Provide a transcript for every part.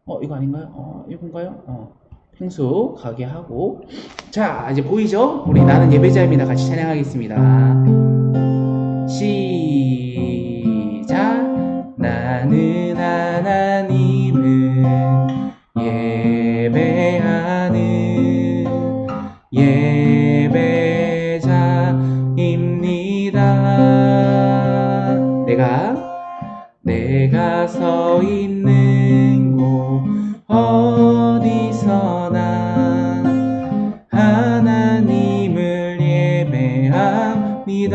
이거 아닌가요? 이건가요? 펭수 가게 하고. 자, 이제 보이죠? 우리 나는 예배자입니다. 같이 찬양하겠습니다. 시작. 나는 하나님을 예배하는 예배자입니다. 내가 서 있는 곳 어디서나 하나님을 예배합니다.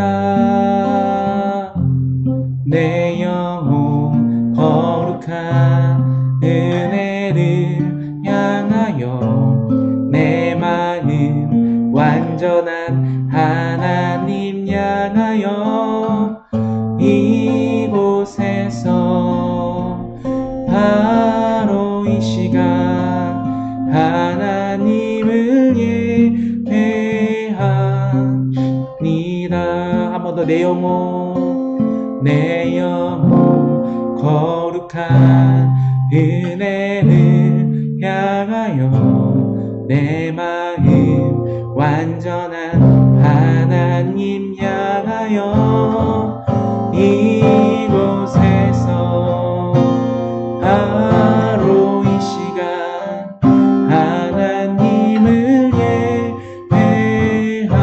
내 영혼 거룩한 은혜를 향하여 내 마음 완전한 하나님 향하여 이곳에서 바로 이 시간 하나님을 예배합니다. 한 번 더 내 영혼 거룩한 은혜를 향하여 내 마음 완전한 하나님 향하여 이곳에서 바로 이 시간 하나님을 예배합니다.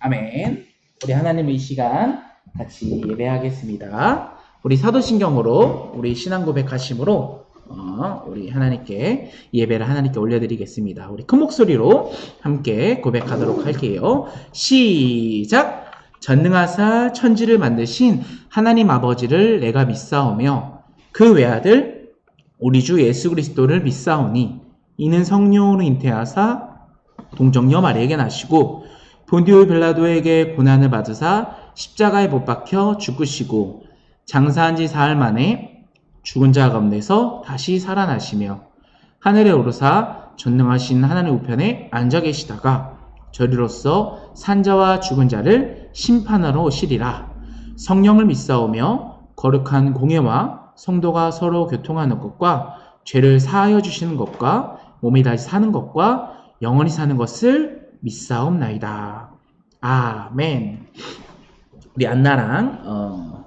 아멘. 우리 하나님의 이 시간 같이 예배하겠습니다. 우리 사도신경으로 우리 신앙 고백하심으로 우리 하나님께 예배를 하나님께 올려드리겠습니다. 우리 큰 목소리로 함께 고백하도록 할게요. 시작! 전능하사 천지를 만드신 하나님 아버지를 내가 믿사오며 그 외아들 우리 주 예수 그리스도를 믿사오니 이는 성령으로 잉태하사 동정녀 마리에게 나시고 본디오 빌라도에게 고난을 받으사 십자가에 못 박혀 죽으시고 장사한 지 사흘 만에 죽은 자 가운데서 다시 살아나시며 하늘에 오르사 전능하신 하나님 우편에 앉아 계시다가 저리로서 산자와 죽은 자를 심판하러 오시리라. 성령을 믿사오며 거룩한 공예와 성도가 서로 교통하는 것과 죄를 사하여 주시는 것과 몸이 다시 사는 것과 영원히 사는 것을 믿사옵나이다. 아멘. 우리 안나랑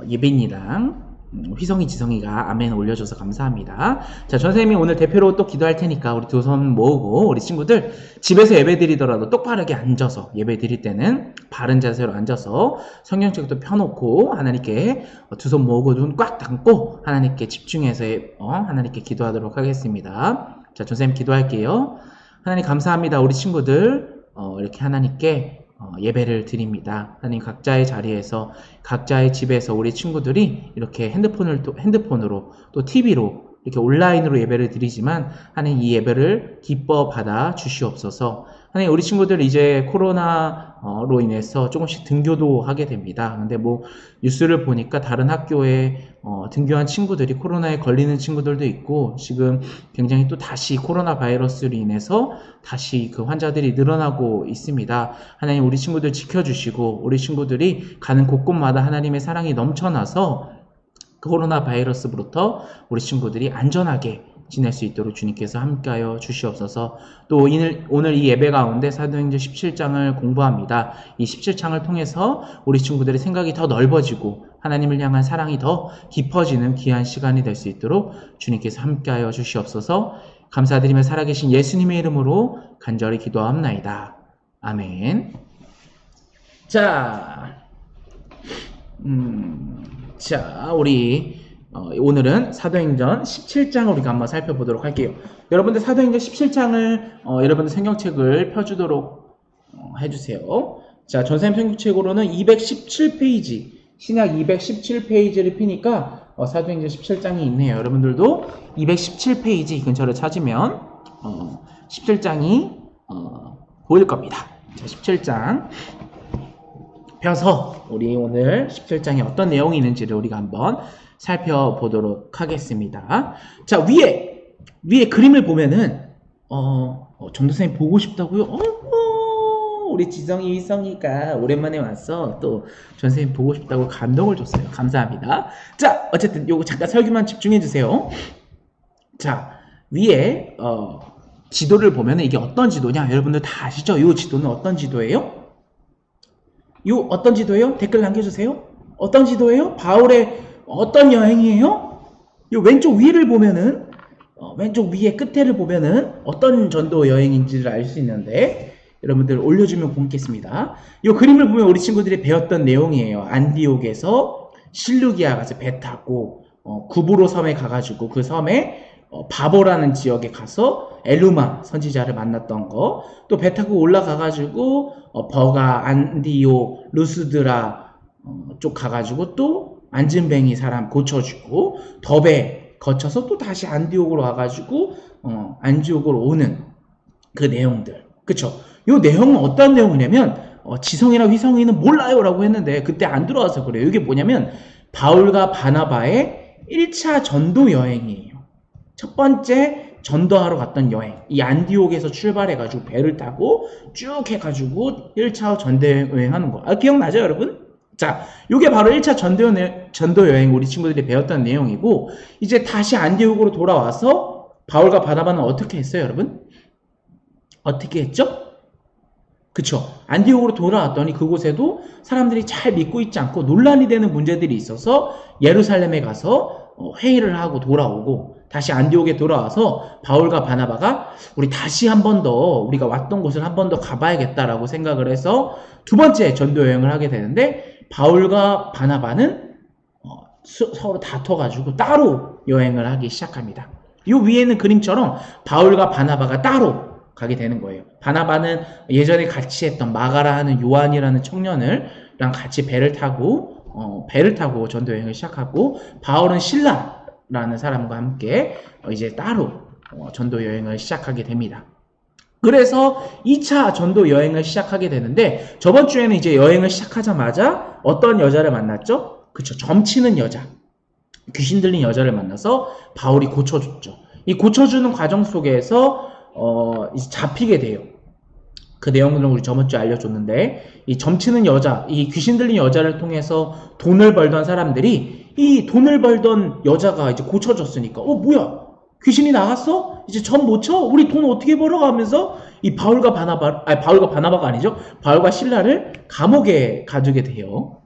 예빈이랑 휘성이 지성이가 아멘 올려줘서 감사합니다. 자, 전선생님이 오늘 대표로 또 기도할 테니까 우리 두 손 모으고 우리 친구들 집에서 예배 드리더라도 똑바르게 앉아서 예배 드릴 때는 바른 자세로 앉아서 성경책도 펴놓고 하나님께 두 손 모으고 눈 꽉 감고 하나님께 집중해서 하나님께 기도하도록 하겠습니다. 자, 전선생님 기도할게요. 하나님 감사합니다. 우리 친구들 이렇게 하나님께 예배를 드립니다. 하나님 각자의 자리에서 각자의 집에서 우리 친구들이 이렇게 핸드폰으로 또 TV로 이렇게 온라인으로 예배를 드리지만 하나님 이 예배를 기뻐 받아 주시옵소서. 하나님 우리 친구들 이제 코로나로 인해서 조금씩 등교도 하게 됩니다. 근데 뭐 뉴스를 보니까 다른 학교에 등교한 친구들이 코로나에 걸리는 친구들도 있고 지금 굉장히 또 다시 코로나 바이러스로 인해서 다시 그 환자들이 늘어나고 있습니다. 하나님 우리 친구들 지켜주시고 우리 친구들이 가는 곳곳마다 하나님의 사랑이 넘쳐나서 코로나 바이러스부터 우리 친구들이 안전하게 지낼 수 있도록 주님께서 함께하여 주시옵소서. 또 오늘 이 예배 가운데 사도행전 17장을 공부합니다. 이 17장을 통해서 우리 친구들의 생각이 더 넓어지고 하나님을 향한 사랑이 더 깊어지는 귀한 시간이 될 수 있도록 주님께서 함께하여 주시옵소서. 감사드리며 살아계신 예수님의 이름으로 간절히 기도합나이다. 아멘. 자, 우리 오늘은 사도행전 17장을 우리가 한번 살펴보도록 할게요. 여러분들 사도행전 17장을 여러분들 성경책을 펴주도록 해주세요. 자, 전사님 성경책으로는 217페이지 신약 217페이지를 피니까 사도행전 17장이 있네요. 여러분들도 217페이지 근처를 찾으면 17장이 보일 겁니다. 자, 17장 펴서 우리 오늘 17장에 어떤 내용이 있는지를 우리가 한번 살펴보도록 하겠습니다. 자, 위에 그림을 보면은 전도사님 보고 싶다고요? 우리 지성이 위성이가 오랜만에 왔어. 또 전선생님 보고 싶다고 감동을 줬어요. 감사합니다. 자, 어쨌든 요거 잠깐 설교만 집중해 주세요. 자, 위에 지도를 보면 이게 어떤 지도냐? 여러분들 다 아시죠? 이 지도는 어떤 지도예요? 요 어떤 지도예요? 댓글 남겨주세요. 어떤 지도예요? 바울의 어떤 여행이에요? 요 왼쪽 위를 보면은 왼쪽 위에 끝에를 보면은 어떤 전도 여행인지를 알 수 있는데 여러분들 올려주면 고맙겠습니다. 이 그림을 보면 우리 친구들이 배웠던 내용이에요. 안디옥에서 실루기아 가서 배 타고 구브로 섬에 가가지고 그 섬에 바보라는 지역에 가서 엘루마 선지자를 만났던 거, 또 배 타고 올라가가지고 버가, 안디옥, 루스드라 쪽 가가지고 또 안진뱅이 사람 고쳐주고 더베 거쳐서 또 다시 안디옥으로 와가지고 안디옥으로 오는 그 내용들, 그쵸? 이 내용은 어떤 내용이냐면 지성이나 휘성이는 몰라요 라고 했는데 그때 안 들어와서 그래요. 이게 뭐냐면 바울과 바나바의 1차 전도 여행이에요. 첫 번째 전도하러 갔던 여행, 이 안디옥에서 출발해가지고 배를 타고 쭉 해가지고 1차 전도 여행 하는 거. 기억나죠 여러분? 자, 이게 바로 1차 전도 여행 우리 친구들이 배웠던 내용이고, 이제 다시 안디옥으로 돌아와서 바울과 바나바는 어떻게 했어요 여러분? 어떻게 했죠? 그쵸? 안디옥으로 돌아왔더니 그곳에도 사람들이 잘 믿고 있지 않고 논란이 되는 문제들이 있어서 예루살렘에 가서 회의를 하고 돌아오고, 다시 안디옥에 돌아와서 바울과 바나바가 우리 다시 한 번 더 우리가 왔던 곳을 한 번 더 가봐야겠다라고 생각을 해서 두 번째 전도 여행을 하게 되는데, 바울과 바나바는 서로 다퉈가지고 따로 여행을 하기 시작합니다. 이 위에는 그림처럼 바울과 바나바가 따로 가게 되는 거예요. 바나바는 예전에 같이 했던 마가라 하는 요한이라는 청년을랑 같이 배를 타고 전도 여행을 시작하고, 바울은 실라라는 사람과 함께 이제 따로 전도 여행을 시작하게 됩니다. 그래서 2차 전도 여행을 시작하게 되는데, 저번 주에는 이제 여행을 시작하자마자 어떤 여자를 만났죠? 그쵸, 점치는 여자, 귀신 들린 여자를 만나서 바울이 고쳐줬죠. 이 고쳐주는 과정 속에서 이제 잡히게 돼요. 그 내용을 우리 저번 주에 알려줬는데, 이 점치는 여자, 이 귀신 들린 여자를 통해서 돈을 벌던 사람들이 이 돈을 벌던 여자가 이제 고쳐졌으니까 뭐야, 귀신이 나갔어? 이제 점 못 쳐? 우리 돈 어떻게 벌어가면서 이 바울과 바나바가 아니죠, 바울과 실라를 감옥에 가두게 돼요.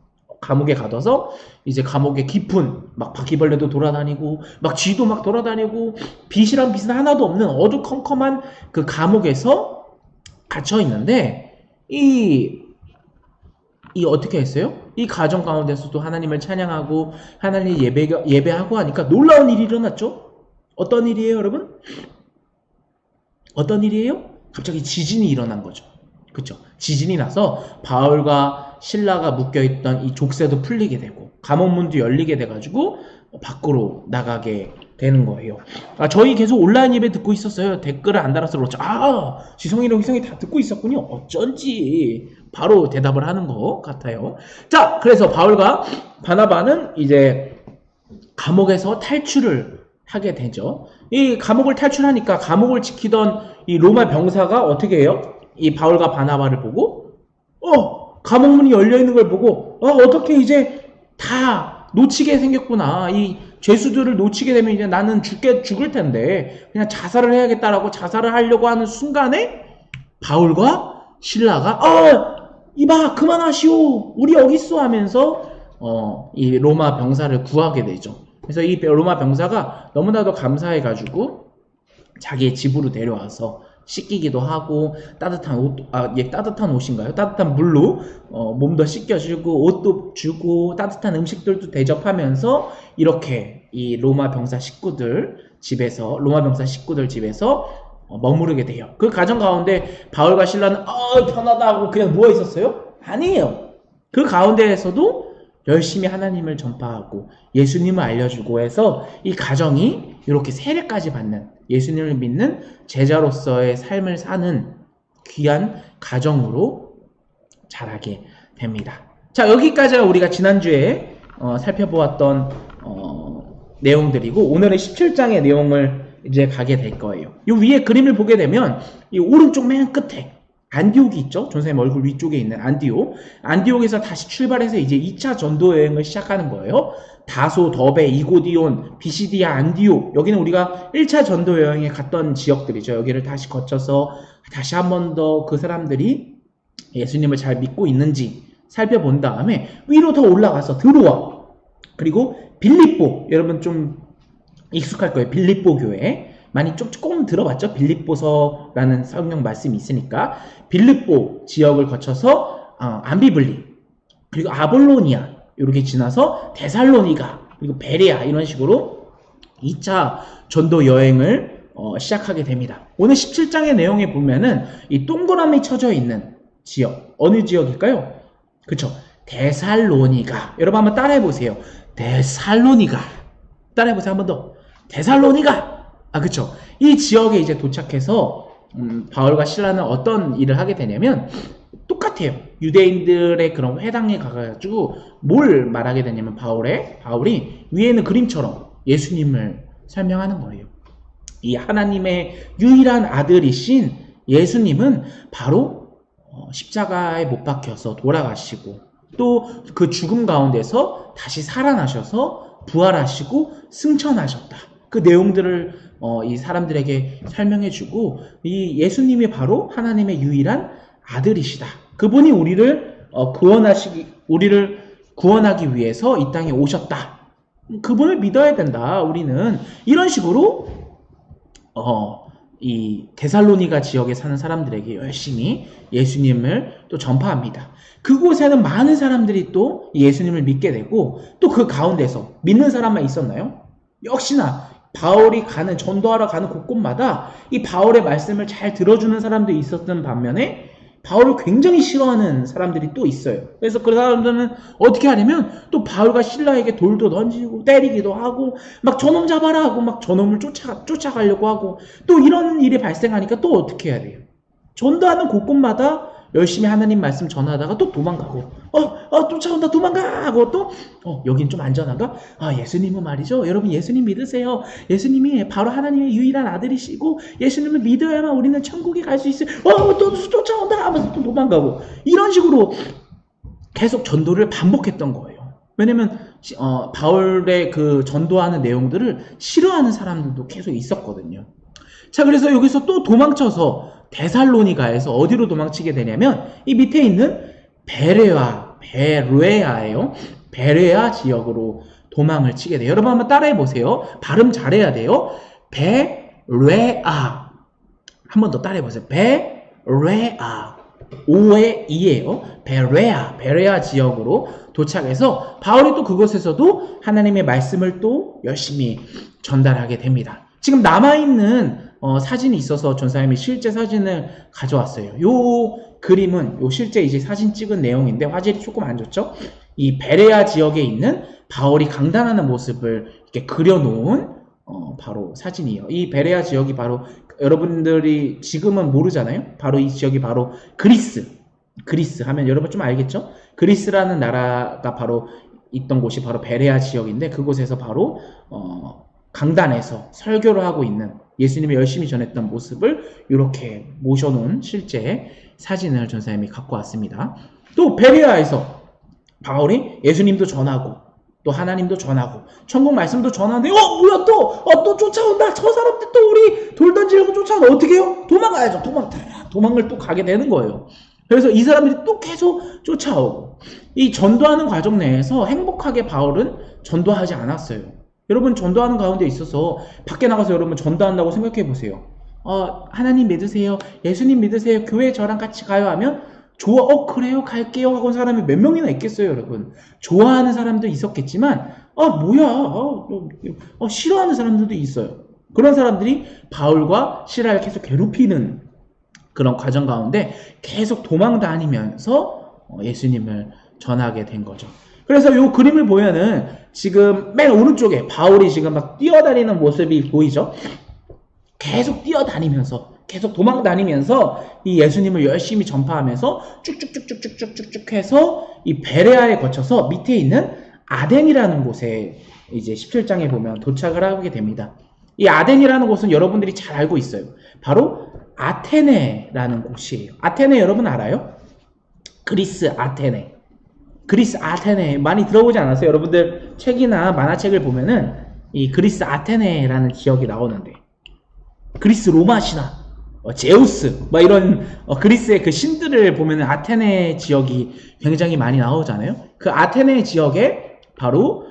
감옥에 가둬서 이제 감옥에 깊은 막 바퀴벌레도 돌아다니고 막 쥐도 막 돌아다니고 빛이란 빛은 하나도 없는 어두컴컴한 그 감옥에서 갇혀 있는데, 이 어떻게 했어요? 이 가정 가운데서도 하나님을 찬양하고 하나님 예배하고 하니까 놀라운 일이 일어났죠. 어떤 일이에요 여러분? 어떤 일이에요? 갑자기 지진이 일어난 거죠. 그쵸? 지진이 나서 바울과 실라가 묶여있던 이 족쇄도 풀리게 되고 감옥문도 열리게 돼가지고 밖으로 나가게 되는 거예요. 저희 계속 온라인 예배 듣고 있었어요. 댓글을 안 달아서 그렇죠. 지성이랑 희성이 다 듣고 있었군요. 어쩐지 바로 대답을 하는 것 같아요. 자, 그래서 바울과 바나바는 이제 감옥에서 탈출을 하게 되죠. 이 감옥을 탈출하니까 감옥을 지키던 이 로마 병사가 어떻게 해요? 이 바울과 바나바를 보고 감옥문이 열려있는 걸 보고 어떻게 이제 다 놓치게 생겼구나. 이 죄수들을 놓치게 되면 이제 나는 죽을 텐데 그냥 자살을 해야겠다라고 자살을 하려고 하는 순간에 바울과 실라가 이봐 그만하시오 우리 여기 있어 하면서 이 로마 병사를 구하게 되죠. 그래서 이 로마 병사가 너무나도 감사해가지고 자기의 집으로 데려와서 씻기기도 하고 따뜻한 옷인가요? 따뜻한 물로 몸도 씻겨주고 옷도 주고 따뜻한 음식들도 대접하면서 이렇게 이 로마 병사 식구들 집에서 머무르게 돼요. 그 가정 가운데 바울과 실라는 편하다 하고 그냥 누워 있었어요? 아니에요. 그 가운데에서도 열심히 하나님을 전파하고 예수님을 알려주고 해서 이 가정이 이렇게 세례까지 받는, 예수님을 믿는 제자로서의 삶을 사는 귀한 가정으로 자라게 됩니다. 자, 여기까지가 우리가 지난주에 살펴보았던 내용들이고, 오늘의 17장의 내용을 이제 가게 될 거예요. 이 위에 그림을 보게 되면 이 오른쪽 맨 끝에 안디옥이 있죠. 전사님 얼굴 위쪽에 있는 안디옥. 안디옥에서 다시 출발해서 이제 2차 전도 여행을 시작하는 거예요. 다소, 더베, 이고디온, 비시디아, 안디옥. 여기는 우리가 1차 전도 여행에 갔던 지역들이죠. 여기를 다시 거쳐서 다시 한 번 더 그 사람들이 예수님을 잘 믿고 있는지 살펴본 다음에 위로 더 올라가서 들어와. 그리고 빌립보. 여러분 좀 익숙할 거예요. 빌립보 교회. 많이 조금 들어봤죠? 빌립보서라는 성경 말씀이 있으니까. 빌립보 지역을 거쳐서 암비블리, 그리고 아볼로니아 이렇게 지나서 데살로니가, 그리고 베레아 이런 식으로 2차 전도 여행을 시작하게 됩니다. 오늘 17장의 내용에 보면은 이 동그라미 쳐져 있는 지역, 어느 지역일까요? 그쵸? 데살로니가. 여러분 한번 따라해 보세요. 데살로니가. 따라해 보세요. 한 번 더. 데살로니가. 그쵸. 이 지역에 이제 도착해서 바울과 실라는 어떤 일을 하게 되냐면 똑같아요. 유대인들의 그런 회당에 가가지고 뭘 말하게 되냐면 바울이 위에는 그림처럼 예수님을 설명하는 거예요. 이 하나님의 유일한 아들이신 예수님은 바로 십자가에 못 박혀서 돌아가시고 또 그 죽음 가운데서 다시 살아나셔서 부활하시고 승천하셨다. 그 내용들을 이 사람들에게 설명해주고, 이 예수님이 바로 하나님의 유일한 아들이시다. 그분이 우리를 구원하기 위해서 이 땅에 오셨다. 그분을 믿어야 된다. 우리는 이런 식으로 이 데살로니가 지역에 사는 사람들에게 열심히 예수님을 또 전파합니다. 그곳에는 많은 사람들이 또 예수님을 믿게 되고, 또 그 가운데서 믿는 사람만 있었나요? 역시나 바울이 전도하러 가는 곳곳마다 이 바울의 말씀을 잘 들어주는 사람도 있었던 반면에 바울을 굉장히 싫어하는 사람들이 또 있어요. 그래서 그 사람들은 어떻게 하냐면 또 바울과 실라에게 돌도 던지고 때리기도 하고 막 저놈 잡아라 하고 막 저놈을 쫓아가려고 하고, 또 이런 일이 발생하니까 또 어떻게 해야 돼요? 전도하는 곳곳마다 열심히 하나님 말씀 전하다가 또 도망가고, 쫓아온다, 도망가! 하고 또, 여긴 좀 안전한가? 예수님은 말이죠. 여러분, 예수님 믿으세요. 예수님이 바로 하나님의 유일한 아들이시고, 예수님을 믿어야만 우리는 천국에 갈 수 있어요. 또 쫓아온다! 하면서 또 도망가고. 이런 식으로 계속 전도를 반복했던 거예요. 왜냐면, 바울의 그 전도하는 내용들을 싫어하는 사람들도 계속 있었거든요. 자, 그래서 여기서 또 도망쳐서 데살로니가에서 어디로 도망치게 되냐면 이 밑에 있는 베레아예요. 베레아 지역으로 도망을 치게 돼요. 여러분 한번 따라해 보세요. 발음 잘해야 돼요. 베레아. 한 번 더 따라해 보세요. 베레아. 5의 2예요. 베레아 지역으로 도착해서 바울이 또 그곳에서도 하나님의 말씀을 또 열심히 전달하게 됩니다. 지금 남아있는 사진이 있어서 전사님이 실제 사진을 가져왔어요. 요 그림은 실제 이제 사진 찍은 내용인데 화질이 조금 안 좋죠? 이 베레아 지역에 있는 바울이 강단하는 모습을 이렇게 그려놓은 바로 사진이에요. 이 베레아 지역이 바로 여러분들이 지금은 모르잖아요. 바로 이 지역이 바로 그리스 하면 여러분 좀 알겠죠? 그리스라는 나라가 바로 있던 곳이 바로 베레아 지역인데, 그곳에서 바로 강단에서 설교를 하고 있는 예수님이 열심히 전했던 모습을 이렇게 모셔놓은 실제 사진을 전사님이 갖고 왔습니다. 또 베레아에서 바울이 예수님도 전하고 또 하나님도 전하고 천국 말씀도 전하는데 뭐야 또 쫓아온다. 저 사람들 또 우리 돌 던지려고 쫓아온다. 어떻게 해요? 도망가야죠. 도망을 또 가게 되는 거예요. 그래서 이 사람들이 또 계속 쫓아오고, 이 전도하는 과정 내에서 행복하게 바울은 전도하지 않았어요. 여러분 전도하는 가운데 있어서 밖에 나가서 여러분 전도한다고 생각해 보세요. 하나님 믿으세요. 예수님 믿으세요. 교회 저랑 같이 가요 하면 좋아. 그래요. 갈게요. 하고 사람이 몇 명이나 있겠어요, 여러분. 좋아하는 사람도 있었겠지만 싫어하는 사람들도 있어요. 그런 사람들이 바울과 실라를 계속 괴롭히는 그런 과정 가운데 계속 도망 다니면서 예수님을 전하게 된 거죠. 그래서 이 그림을 보면은 지금 맨 오른쪽에 바울이 지금 막 뛰어다니는 모습이 보이죠? 계속 뛰어다니면서, 계속 도망 다니면서 이 예수님을 열심히 전파하면서 쭉쭉쭉쭉쭉쭉쭉 해서 이 베레아에 거쳐서 밑에 있는 아덴이라는 곳에 이제 17장에 보면 도착을 하게 됩니다. 이 아덴이라는 곳은 여러분들이 잘 알고 있어요. 바로 아테네라는 곳이에요. 아테네 여러분 알아요? 그리스 아테네. 그리스 아테네 많이 들어보지 않았어요? 여러분들 책이나 만화책을 보면은 이 그리스 아테네라는 지역이 나오는데, 그리스 로마 신화, 제우스, 막 이런 그리스의 그 신들을 보면은 아테네 지역이 굉장히 많이 나오잖아요. 그 아테네 지역에 바로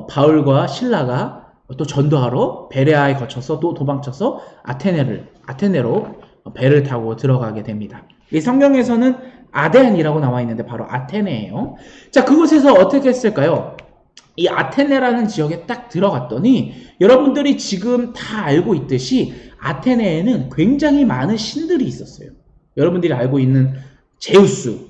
바울과 실라가 또 전도하러 베레아에 거쳐서 또 도망쳐서 아테네로 배를 타고 들어가게 됩니다. 이 성경에서는 아덴이라고 나와 있는데 바로 아테네예요. 자, 그곳에서 어떻게 했을까요? 이 아테네라는 지역에 딱 들어갔더니 여러분들이 지금 다 알고 있듯이 아테네에는 굉장히 많은 신들이 있었어요. 여러분들이 알고 있는 제우스.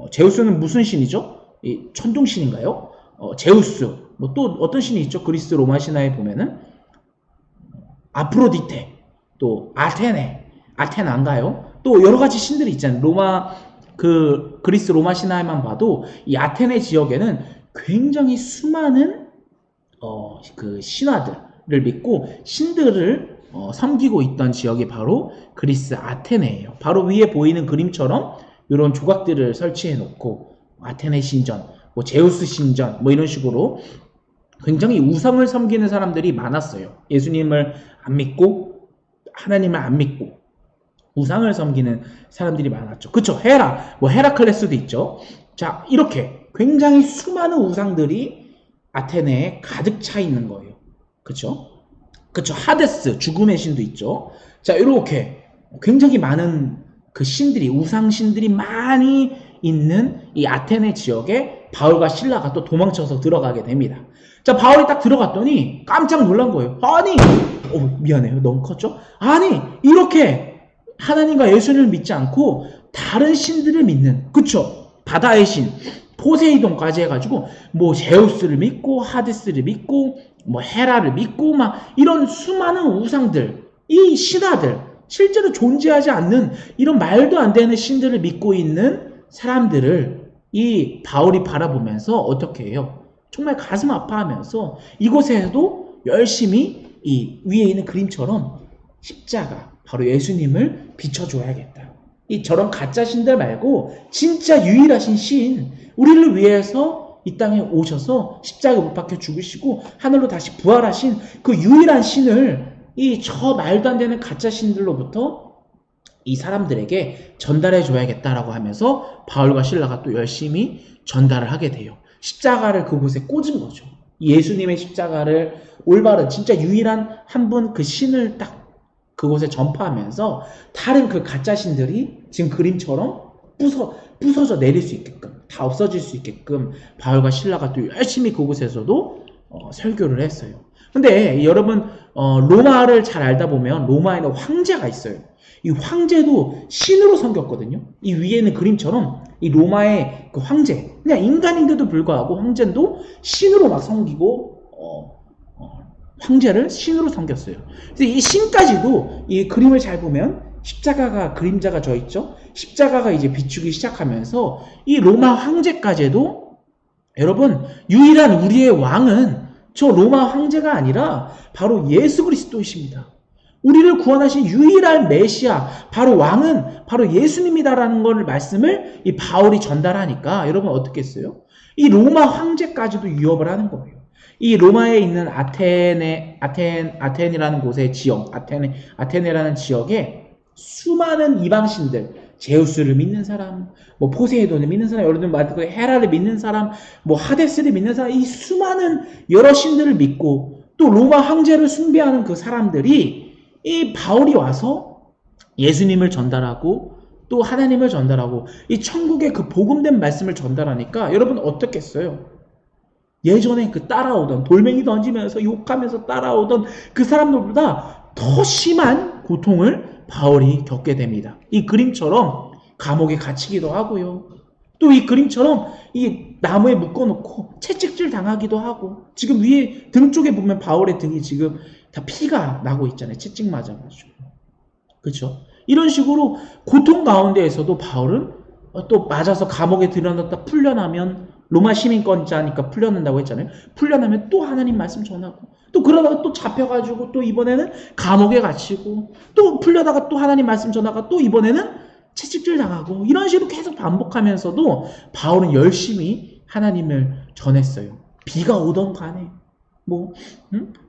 제우스는 무슨 신이죠? 이 천둥신인가요? 제우스. 뭐 또 어떤 신이 있죠? 그리스 로마 신화에 보면은 아프로디테, 또 아테나인가요? 또 여러 가지 신들이 있잖아요. 그리스 로마 신화에만 봐도 이 아테네 지역에는 굉장히 수많은 그 신화들을 믿고 신들을 섬기고 있던 지역이 바로 그리스 아테네예요. 바로 위에 보이는 그림처럼 이런 조각들을 설치해 놓고 아테네 신전, 뭐 제우스 신전, 뭐 이런 식으로 굉장히 우상을 섬기는 사람들이 많았어요. 예수님을 안 믿고 하나님을 안 믿고 우상을 섬기는 사람들이 많았죠. 그쵸? 뭐 헤라클레스도 있죠. 자, 이렇게 굉장히 수많은 우상들이 아테네에 가득 차 있는 거예요. 그쵸? 하데스, 죽음의 신도 있죠. 자, 이렇게 굉장히 많은 그 신들이, 우상신들이 많이 있는 이 아테네 지역에 바울과 실라가 또 도망쳐서 들어가게 됩니다. 자, 바울이 딱 들어갔더니 깜짝 놀란 거예요. 아니, 미안해요. 너무 컸죠? 아니, 이렇게 하나님과 예수님을 믿지 않고 다른 신들을 믿는, 그쵸? 바다의 신, 포세이돈까지 해가지고 뭐 제우스를 믿고 하데스를 믿고 뭐 헤라를 믿고 막 이런 수많은 우상들, 이 신화들, 실제로 존재하지 않는 이런 말도 안 되는 신들을 믿고 있는 사람들을 이 바울이 바라보면서 어떻게 해요? 정말 가슴 아파하면서 이곳에도 열심히 이 위에 있는 그림처럼 십자가, 바로 예수님을 비춰줘야겠다. 이 저런 가짜 신들 말고 진짜 유일하신 신, 우리를 위해서 이 땅에 오셔서 십자가 못 박혀 죽으시고 하늘로 다시 부활하신 그 유일한 신을 이 저 말도 안 되는 가짜 신들로부터 이 사람들에게 전달해 줘야겠다라고 하면서 바울과 실라가 또 열심히 전달을 하게 돼요. 십자가를 그곳에 꽂은 거죠. 예수님의 십자가를 올바른 진짜 유일한 한 분 그 신을 딱 그곳에 전파하면서 다른 그 가짜 신들이 지금 그림처럼 부서져 내릴 수 있게끔, 다 없어질 수 있게끔 바울과 실라가 또 열심히 그곳에서도 설교를 했어요. 근데 여러분 로마를 잘 알다 보면 로마에는 황제가 있어요. 이 황제도 신으로 섬겼거든요. 이 위에는 그림처럼 이 로마의 그 황제, 그냥 인간인데도 불구하고 황제도 신으로 막 섬기고 황제를 신으로 섬겼어요. 그래서 이 신까지도 이 그림을 잘 보면 십자가가 그림자가 져 있죠. 십자가가 이제 비추기 시작하면서 이 로마 황제까지도 여러분 유일한 우리의 왕은 저 로마 황제가 아니라 바로 예수 그리스도이십니다. 우리를 구원하신 유일한 메시아, 바로 왕은 바로 예수님이다라는 걸 말씀을 이 바울이 전달하니까 여러분 어떻게 했어요? 이 로마 황제까지도 유업을 하는 거예요. 이 로마에 있는 아텐이라는 곳의 지역, 아테네라는 지역에 수많은 이방신들, 제우스를 믿는 사람, 뭐 포세이돈을 믿는 사람, 여러분 말고 헤라를 믿는 사람, 뭐 하데스를 믿는 사람, 이 수많은 여러 신들을 믿고 또 로마 황제를 숭배하는 그 사람들이 이 바울이 와서 예수님을 전달하고 또 하나님을 전달하고 이 천국의 그 복음된 말씀을 전달하니까 여러분 어떻겠어요? 예전에 그 따라오던 돌멩이 던지면서 욕하면서 따라오던 그 사람들보다 더 심한 고통을 바울이 겪게 됩니다. 이 그림처럼 감옥에 갇히기도 하고요. 또 이 그림처럼 이 나무에 묶어놓고 채찍질 당하기도 하고, 지금 위에 등 쪽에 보면 바울의 등이 지금 다 피가 나고 있잖아요. 채찍 맞아가지고. 그렇죠? 이런 식으로 고통 가운데에서도 바울은 또 맞아서 감옥에 들여넣었다 풀려나면 로마 시민권자니까 풀려난다고 했잖아요. 풀려나면 또 하나님 말씀 전하고 또 그러다가 또 잡혀가지고 또 이번에는 감옥에 갇히고 또 풀려다가 또 하나님 말씀 전하가 또 이번에는 채찍질 당하고 이런 식으로 계속 반복하면서도 바울은 열심히 하나님을 전했어요. 비가 오던 간에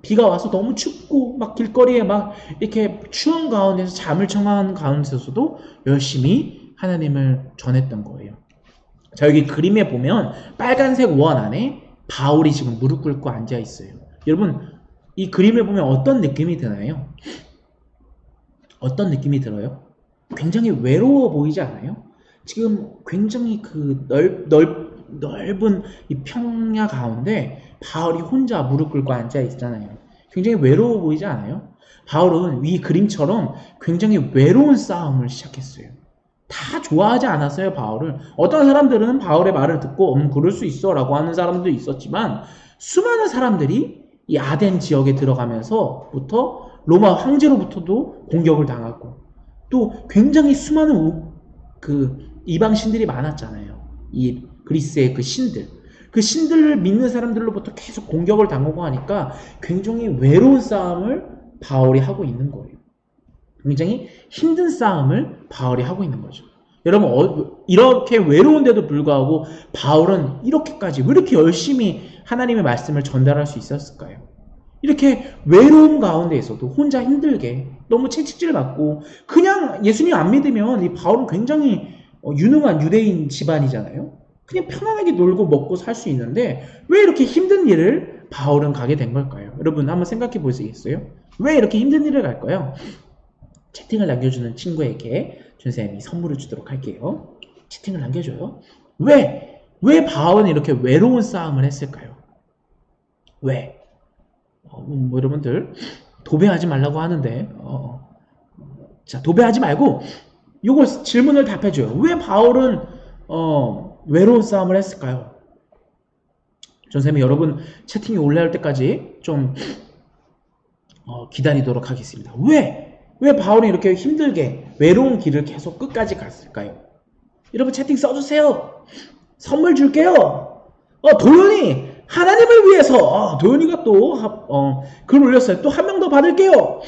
비가 와서 너무 춥고 막 길거리에 막 이렇게 추운 가운데서 잠을 청하는 가운데서도 열심히 하나님을 전했던 거예요. 자, 여기 그림에 보면 빨간색 원 안에 바울이 지금 무릎 꿇고 앉아 있어요. 여러분, 이 그림에 보면 어떤 느낌이 드나요? 어떤 느낌이 들어요? 굉장히 외로워 보이지 않아요? 지금 굉장히 그 넓은 이 평야 가운데 바울이 혼자 무릎 꿇고 앉아 있잖아요. 굉장히 외로워 보이지 않아요? 바울은 이 그림처럼 굉장히 외로운 싸움을 시작했어요. 다 좋아하지 않았어요, 바울을. 어떤 사람들은 바울의 말을 듣고 그럴 수 있어 라고 하는 사람도 있었지만 수많은 사람들이 이 아덴 지역에 들어가면서부터 로마 황제로부터도 공격을 당하고 또 굉장히 수많은 그 이방신들이 많았잖아요. 이 그리스의 그 신들. 그 신들을 믿는 사람들로부터 계속 공격을 당하고 하니까 굉장히 외로운 싸움을 바울이 하고 있는 거예요. 굉장히 힘든 싸움을 바울이 하고 있는 거죠. 여러분, 이렇게 외로운데도 불구하고 바울은 이렇게까지 왜 이렇게 열심히 하나님의 말씀을 전달할 수 있었을까요? 이렇게 외로움 가운데에서도 혼자 힘들게 너무 채찍질 받고 그냥 예수님 안 믿으면 이 바울은 굉장히 유능한 유대인 집안이잖아요. 그냥 편안하게 놀고 먹고 살 수 있는데 왜 이렇게 힘든 일을 바울은 가게 된 걸까요? 여러분 한번 생각해 보시겠어요? 왜 이렇게 힘든 일을 갈까요? 채팅을 남겨주는 친구에게 준쌤이 선물을 주도록 할게요. 채팅을 남겨줘요. 왜 바울은 이렇게 외로운 싸움을 했을까요? 왜? 여러분들 도배하지 말라고 하는데 자, 도배하지 말고 이걸 질문을 답해줘요. 왜 바울은 외로운 싸움을 했을까요? 전쌤이 여러분 채팅이 올라올 때까지 좀 기다리도록 하겠습니다. 왜 바울이 이렇게 힘들게 외로운 길을 계속 끝까지 갔을까요? 여러분 채팅 써주세요. 선물 줄게요. 도현이 하나님을 위해서 도현이가 또 글 올렸어요. 또 한 명 더 받을게요.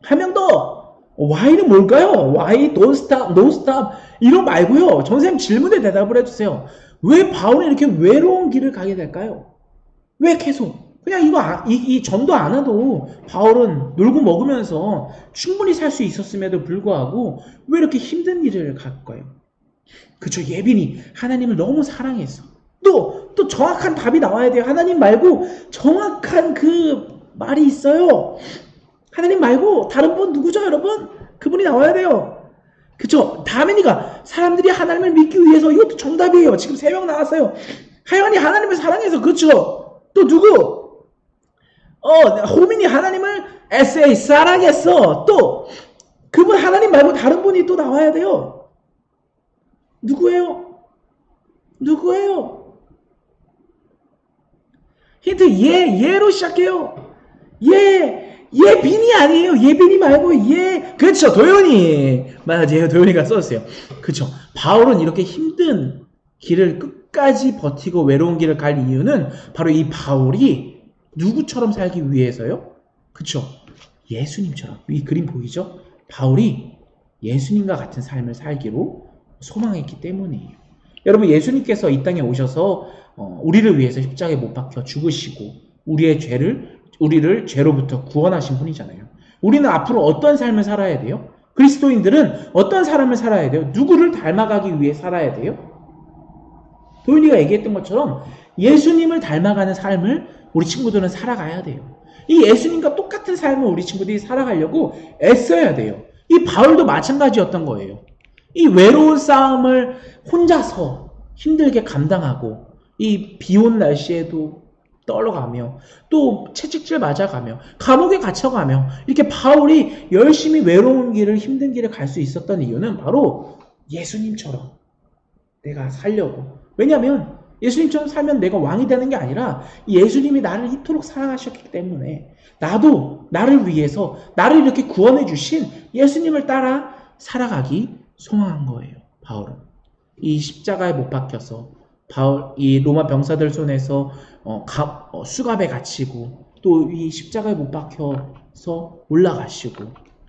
한 명 더. Why는 뭘까요? Why? Don't stop, no stop 이런 말고요. 전쌤 질문에 대답을 해주세요. 왜 바울이 이렇게 외로운 길을 가게 될까요? 왜 계속? 그냥 이 전도 안 해도 바울은 놀고 먹으면서 충분히 살 수 있었음에도 불구하고 왜 이렇게 힘든 일을 갈까요? 그쵸, 예빈이 하나님을 너무 사랑했어. 또 정확한 답이 나와야 돼요. 하나님 말고 정확한 그 말이 있어요. 하나님 말고 다른 분 누구죠, 여러분? 그분이 나와야 돼요. 그쵸? 다민이가 사람들이 하나님을 믿기 위해서 이것도 정답이에요. 지금 3명 나왔어요. 하연이 하나님을 사랑해서. 그쵸? 또 누구? 호민이 하나님을 에세이 사랑했어. 또 그분 하나님 말고 다른 분이 또 나와야 돼요. 누구예요? 힌트 예로 시작해요. 예빈이 아니에요. 예빈이 말고 그렇죠. 도현이. 맞아요. 도현이가 썼어요. 그렇죠. 바울은 이렇게 힘든 길을 끝까지 버티고 외로운 길을 갈 이유는 바로 이 바울이 누구처럼 살기 위해서요? 그쵸? 예수님처럼. 이 그림 보이죠? 바울이 예수님과 같은 삶을 살기로 소망했기 때문이에요. 여러분 예수님께서 이 땅에 오셔서 우리를 위해서 십자가에 못 박혀 죽으시고 우리를 죄로부터 구원하신 분이잖아요. 우리는 앞으로 어떤 삶을 살아야 돼요? 그리스도인들은 어떤 사람을 살아야 돼요? 누구를 닮아가기 위해 살아야 돼요? 도윤이가 얘기했던 것처럼 예수님을 닮아가는 삶을 우리 친구들은 살아가야 돼요. 이 예수님과 똑같은 삶을 우리 친구들이 살아가려고 애써야 돼요. 이 바울도 마찬가지였던 거예요. 이 외로운 싸움을 혼자서 힘들게 감당하고 이 비온 날씨에도 떨어가며 또 채찍질 맞아가며 감옥에 갇혀가며 이렇게 바울이 열심히 외로운 길을 힘든 길을 갈 수 있었던 이유는 바로 예수님처럼 내가 살려고. 왜냐하면 예수님처럼 살면 내가 왕이 되는 게 아니라 예수님이 나를 이토록 사랑하셨기 때문에 나도 나를 위해서 나를 이렇게 구원해 주신 예수님을 따라 살아가기 소망한 거예요. 바울은 이 십자가에 못 박혀서 이 로마 병사들 손에서 수갑에 갇히고 또 이 십자가에 못 박혀서 올라가시고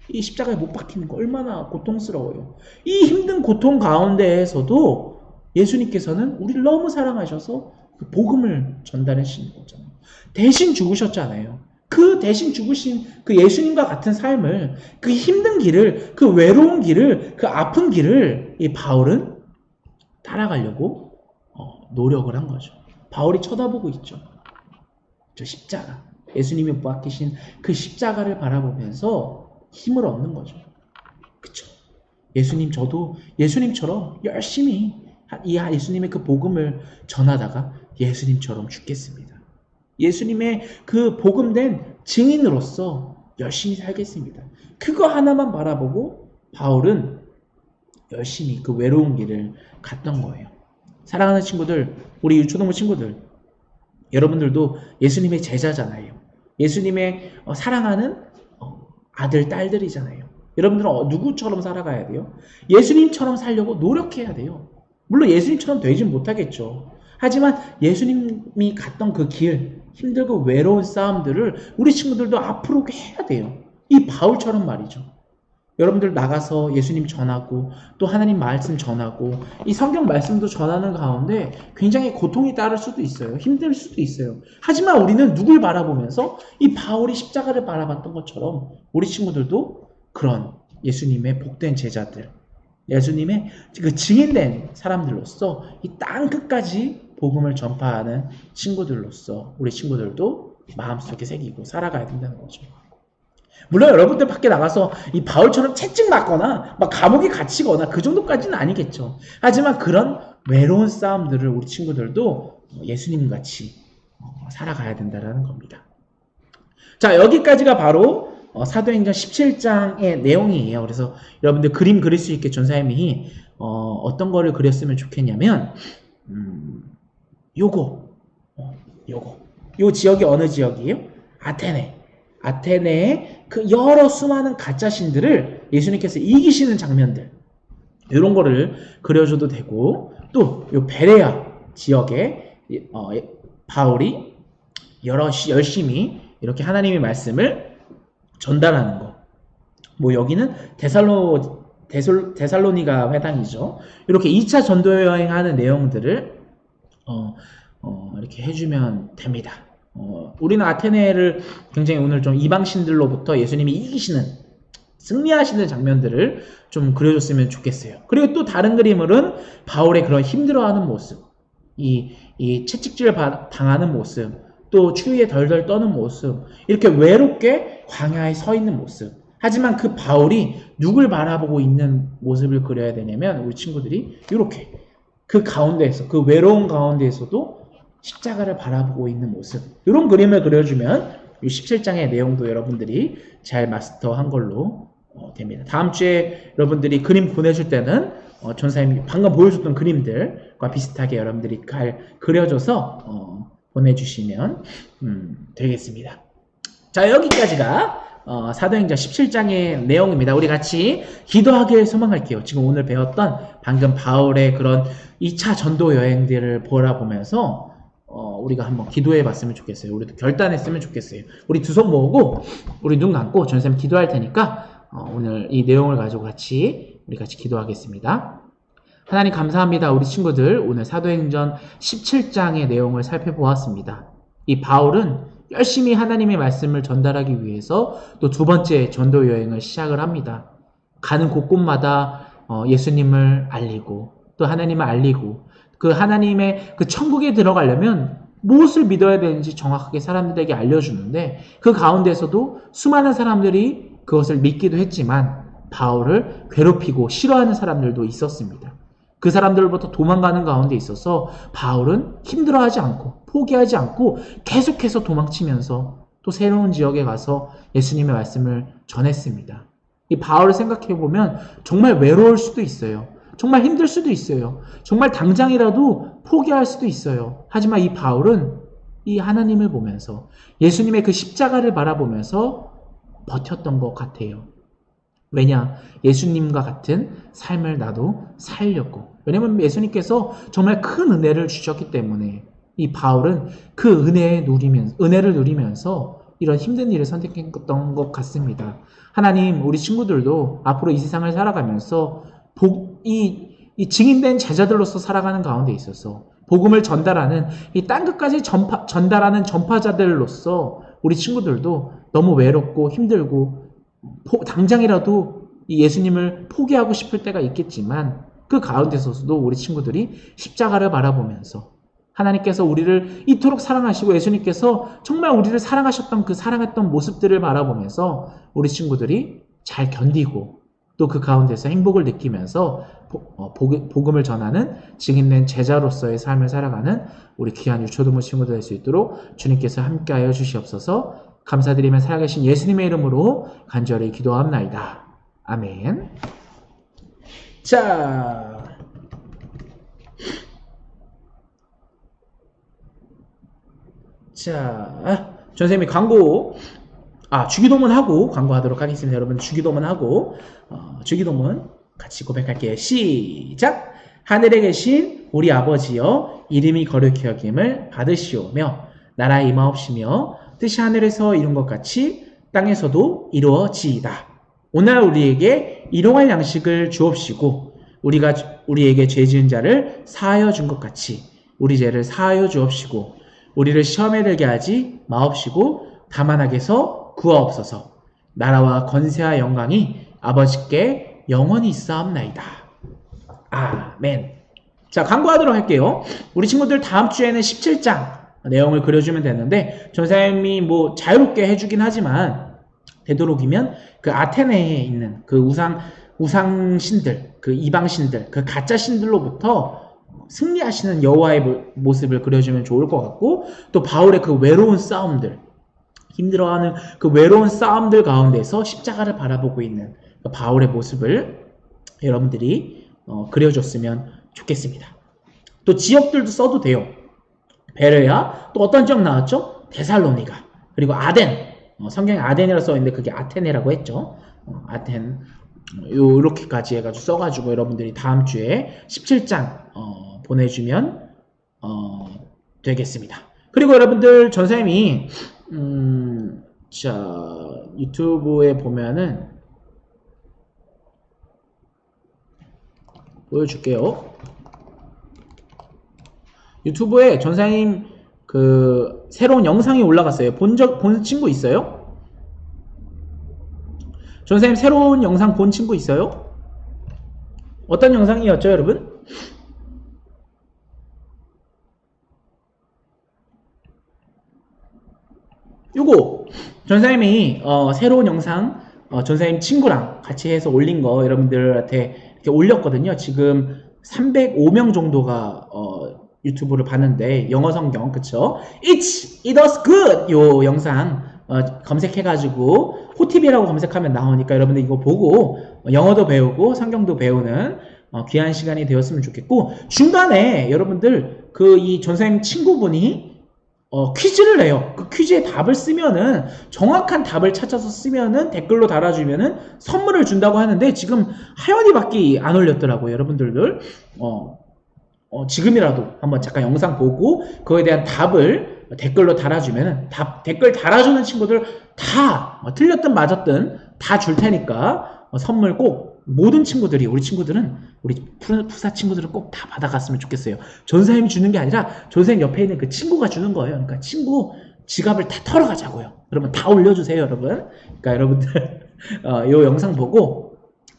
이 십자가에 못 박히는 거 얼마나 고통스러워요. 이 힘든 고통 가운데에서도 예수님께서는 우리를 너무 사랑하셔서 그 복음을 전달하시는 거잖아요. 대신 죽으셨잖아요. 그 대신 죽으신 그 예수님과 같은 삶을, 그 힘든 길을, 그 외로운 길을, 그 아픈 길을 이 바울은 따라가려고 노력을 한 거죠. 바울이 쳐다보고 있죠. 저 십자가, 예수님이 못 박히신 그 십자가를 바라보면서 힘을 얻는 거죠. 그쵸? 저도 예수님처럼 열심히 이 예수님의 그 복음을 전하다가 예수님처럼 죽겠습니다. 예수님의 그 복음된 증인으로서 열심히 살겠습니다. 그거 하나만 바라보고 바울은 열심히 그 외로운 길을 갔던 거예요. 사랑하는 친구들, 우리 유초동부 친구들, 여러분들도 예수님의 제자잖아요. 예수님의 사랑하는 아들, 딸들이잖아요. 여러분들은 누구처럼 살아가야 돼요? 예수님처럼 살려고 노력해야 돼요. 물론 예수님처럼 되진 못하겠죠. 하지만 예수님이 갔던 그 길, 힘들고 외로운 싸움들을 우리 친구들도 앞으로 해야 돼요. 이 바울처럼 말이죠. 여러분들 나가서 예수님 전하고 또 하나님 말씀 전하고 이 성경 말씀도 전하는 가운데 굉장히 고통이 따를 수도 있어요. 힘들 수도 있어요. 하지만 우리는 누굴 바라보면서 이 바울이 십자가를 바라봤던 것처럼 우리 친구들도 그런 예수님의 복된 제자들, 예수님의 그 증인된 사람들로서 이 땅 끝까지 복음을 전파하는 친구들로서 우리 친구들도 마음속에 새기고 살아가야 된다는 거죠. 물론 여러분들 밖에 나가서 이 바울처럼 채찍 맞거나 막 감옥에 갇히거나 그 정도까지는 아니겠죠. 하지만 그런 외로운 싸움들을 우리 친구들도 예수님같이 살아가야 된다는 겁니다. 자, 여기까지가 바로 사도행전 17장의 내용이에요. 그래서 여러분들 그림 그릴 수 있게 전사님이 어떤 거를 그렸으면 좋겠냐면 요거 요 지역이 어느 지역이에요? 아테네의 그 여러 수많은 가짜신들을 예수님께서 이기시는 장면들, 이런 거를 그려줘도 되고, 또 요 베레아 지역에 바울이 열심히 이렇게 하나님의 말씀을 전달하는 거. 뭐 여기는 데살로니가 회당이죠. 이렇게 2차 전도 여행하는 내용들을 이렇게 해주면 됩니다. 우리는 아테네를 굉장히 오늘 좀 이방신들로부터 예수님이 이기시는, 승리하시는 장면들을 좀 그려줬으면 좋겠어요. 그리고 또 다른 그림은 바울의 그런 힘들어하는 모습, 이 채찍질 당하는 모습, 또 추위에 덜덜 떠는 모습, 이렇게 외롭게 광야에 서 있는 모습. 하지만 그 바울이 누굴 바라보고 있는 모습을 그려야 되냐면 우리 친구들이 이렇게 그 가운데에서, 그 외로운 가운데에서도 십자가를 바라보고 있는 모습, 이런 그림을 그려주면 이 17장의 내용도 여러분들이 잘 마스터한 걸로 됩니다. 다음 주에 여러분들이 그림 보내줄 때는 전사님이 방금 보여줬던 그림들과 비슷하게 여러분들이 잘 그려줘서 보내주시면 되겠습니다. 자, 여기까지가 사도행전 17장의 내용입니다. 우리 같이 기도하길 소망할게요. 지금 오늘 배웠던 방금 바울의 그런 2차 전도 여행들을 보라보면서 우리가 한번 기도해 봤으면 좋겠어요. 우리도 결단했으면 좋겠어요. 우리 두 손 모으고 우리 눈 감고 전쌤 기도할 테니까 오늘 이 내용을 가지고 우리 같이 기도하겠습니다. 하나님 감사합니다. 우리 친구들 오늘 사도행전 17장의 내용을 살펴보았습니다. 이 바울은 열심히 하나님의 말씀을 전달하기 위해서 또 두 번째 전도 여행을 시작을 합니다. 가는 곳곳마다 예수님을 알리고 또 하나님을 알리고 그 하나님의 그 천국에 들어가려면 무엇을 믿어야 되는지 정확하게 사람들에게 알려주는데 그 가운데서도 수많은 사람들이 그것을 믿기도 했지만 바울을 괴롭히고 싫어하는 사람들도 있었습니다. 그 사람들로부터 도망가는 가운데 있어서 바울은 힘들어하지 않고 포기하지 않고 계속해서 도망치면서 또 새로운 지역에 가서 예수님의 말씀을 전했습니다. 이 바울을 생각해보면 정말 외로울 수도 있어요. 정말 힘들 수도 있어요. 정말 당장이라도 포기할 수도 있어요. 하지만 이 바울은 이 하나님을 보면서 예수님의 그 십자가를 바라보면서 버텼던 것 같아요. 왜냐? 예수님과 같은 삶을 나도 살려고, 왜냐면 예수님께서 정말 큰 은혜를 주셨기 때문에 이 바울은 그 은혜를 누리면서 이런 힘든 일을 선택했던 것 같습니다. 하나님, 우리 친구들도 앞으로 이 세상을 살아가면서 이 증인된 제자들로서 살아가는 가운데 있어서 복음을 전달하는 이 땅끝까지 전달하는 전파자들로서 우리 친구들도 너무 외롭고 힘들고 당장이라도 이 예수님을 포기하고 싶을 때가 있겠지만 그 가운데서도 우리 친구들이 십자가를 바라보면서 하나님께서 우리를 이토록 사랑하시고 예수님께서 정말 우리를 사랑하셨던 그 사랑했던 모습들을 바라보면서 우리 친구들이 잘 견디고 또 그 가운데서 행복을 느끼면서 복음을 전하는 증인된 제자로서의 삶을 살아가는 우리 귀한 유초등부 친구들 될 수 있도록 주님께서 함께하여 주시옵소서. 감사드리며 살아계신 예수님의 이름으로 간절히 기도합나이다. 아멘. 자, 전선생님이 주기도문 하고 광고하도록 하겠습니다. 여러분, 주기도문 하고, 주기도문 같이 고백할게요. 시작! 하늘에 계신 우리 아버지여, 이름이 거룩히 여김을 받으시오며, 나라 임하옵시며, 뜻이 하늘에서 이룬 것 같이 땅에서도 이루어지이다. 오늘 우리에게 일용할 양식을 주옵시고, 우리가 우리에게 죄 지은 자를 사하여 준 것 같이 우리 죄를 사하여 주옵시고, 우리를 시험에 들게 하지 마옵시고 다만 악에서 구하옵소서. 나라와 권세와 영광이 아버지께 영원히 있사옵나이다. 아멘. 자, 광고하도록 할게요. 우리 친구들 다음 주에는 17장 내용을 그려주면 되는데 전사님이 뭐 자유롭게 해주긴 하지만 되도록이면 그 아테네에 있는 그 우상신들, 그 이방신들, 그 가짜 신들로부터 승리하시는 여호와의 모습을 그려주면 좋을 것 같고, 또 바울의 그 외로운 싸움들, 힘들어하는 그 외로운 싸움들 가운데서 십자가를 바라보고 있는 그 바울의 모습을 여러분들이 그려줬으면 좋겠습니다. 또 지역들도 써도 돼요. 베레아, 또 어떤 지역 나왔죠? 데살로니가, 그리고 아덴, 성경에 아덴이라고 써있는데 그게 아테네라고 했죠. 아텐, 요렇게까지 해가지고 써가지고 여러분들이 다음 주에 17장 보내주면 되겠습니다. 그리고 여러분들 전사님이 유튜브에 보면은 보여줄게요. 유튜브에 전사님 그 새로운 영상이 올라갔어요. 본 친구 있어요? 전사님 새로운 영상 본 친구 있어요? 어떤 영상이었죠, 여러분? 요거 전사님이 새로운 영상 전사님 친구랑 같이 해서 올린 거 여러분들한테 이렇게 올렸거든요. 지금 305명 정도가 유튜브를 봤는데 영어 성경, 그쵸? It was good! 요 영상 검색해가지고 호티비라고 검색하면 나오니까 여러분들 이거 보고 영어도 배우고 성경도 배우는 귀한 시간이 되었으면 좋겠고, 중간에 여러분들 이 전사님 친구분이 퀴즈를 내요. 그 퀴즈에 답을 쓰면은, 정확한 답을 찾아서 쓰면은 댓글로 달아주면은 선물을 준다고 하는데 지금 하연이밖에 안 올렸더라고요. 여러분들들 지금이라도 한번 잠깐 영상 보고 그거에 대한 답을 댓글로 달아주면은 댓글 달아주는 친구들 다 틀렸든 맞았든 다 줄 테니까 선물 꼭 모든 친구들이, 우리 푸사 친구들은 꼭 다 받아갔으면 좋겠어요. 전사님이 주는 게 아니라 전사님 옆에 있는 그 친구가 주는 거예요. 그러니까 친구 지갑을 다 털어가자고요. 그러면 다 올려주세요, 여러분. 그러니까 여러분들 요 영상 보고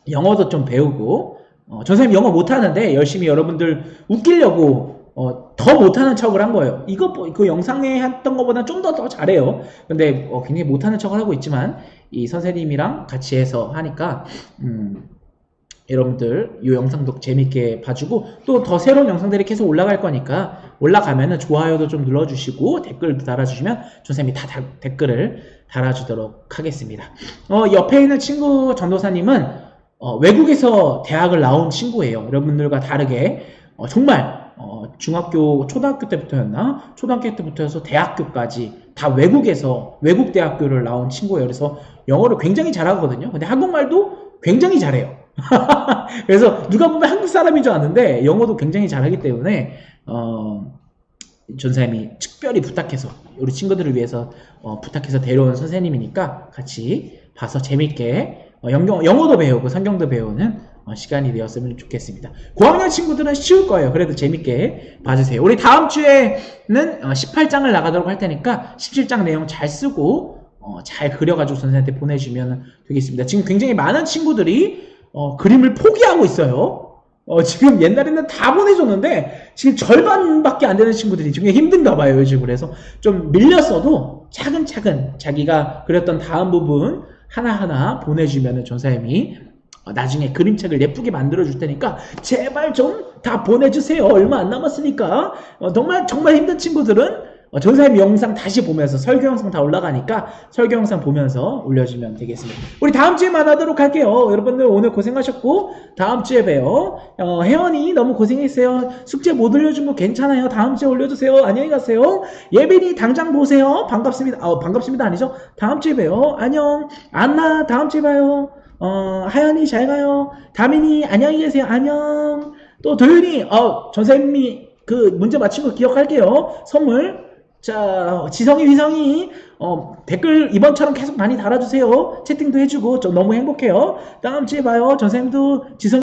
영어도 좀 배우고, 전사님 영어 못하는데 열심히 여러분들 웃기려고 더 못하는 척을 한 거예요. 그 영상에 했던 것보다 좀 더 잘해요. 근데 굉장히 못하는 척을 하고 있지만 이 선생님이랑 같이 해서 하니까 여러분들 이 영상도 재밌게 봐주고, 또 더 새로운 영상들이 계속 올라갈 거니까 올라가면은 좋아요도 좀 눌러주시고 댓글도 달아주시면 전쌤이 다 댓글을 달아주도록 하겠습니다. 옆에 있는 친구 전도사님은 외국에서 대학을 나온 친구예요. 여러분들과 다르게 정말 중학교, 초등학교 때부터였나? 초등학교 때부터 해서 대학교까지 다 외국 대학교를 나온 친구예요. 그래서 영어를 굉장히 잘하거든요. 근데 한국말도 굉장히 잘해요. 그래서 누가 보면 한국 사람인 줄 아는데 영어도 굉장히 잘하기 때문에 전사님이 특별히 부탁해서 우리 친구들을 위해서 부탁해서 데려온 선생님이니까 같이 봐서 재밌게 영어도 배우고 성경도 배우는 시간이 되었으면 좋겠습니다. 고학년 친구들은 쉬울 거예요. 그래도 재밌게 봐주세요. 우리 다음 주에는 18장을 나가도록 할 테니까 17장 내용 잘 쓰고 잘 그려가지고 선생님한테 보내주시면 되겠습니다. 지금 굉장히 많은 친구들이 그림을 포기하고 있어요. 지금 옛날에는 다 보내줬는데 지금 절반밖에 안 되는 친구들이 지금 힘든가 봐요, 요즘. 그래서 좀 밀렸어도 차근차근 자기가 그렸던 다음 부분 하나하나 보내주면 전사님이 나중에 그림책을 예쁘게 만들어 줄 테니까 제발 좀 다 보내주세요. 얼마 안 남았으니까. 정말 힘든 친구들은 전사님 영상 다시 보면서 설교 영상 다 올라가니까 설교 영상 보면서 올려주면 되겠습니다. 우리 다음 주에 만나도록 할게요. 여러분들 오늘 고생하셨고 다음 주에 봬요. 혜원이 너무 고생했어요. 숙제 못 올려준 거 괜찮아요. 다음 주에 올려주세요. 안녕히 가세요. 예빈이 당장 보세요. 반갑습니다. 반갑습니다 아니죠? 다음 주에 봬요. 안녕. 안나 다음 주에 봐요. 하연이 잘 가요. 다민이 안녕히 계세요. 안녕. 또 도윤이 전사님이 그 문제 맞힌 거 기억할게요. 선물. 자, 지성이, 위성이, 댓글 이번처럼 계속 많이 달아주세요. 채팅도 해주고, 저 너무 행복해요. 다음 주에 봐요. 전생님도 지성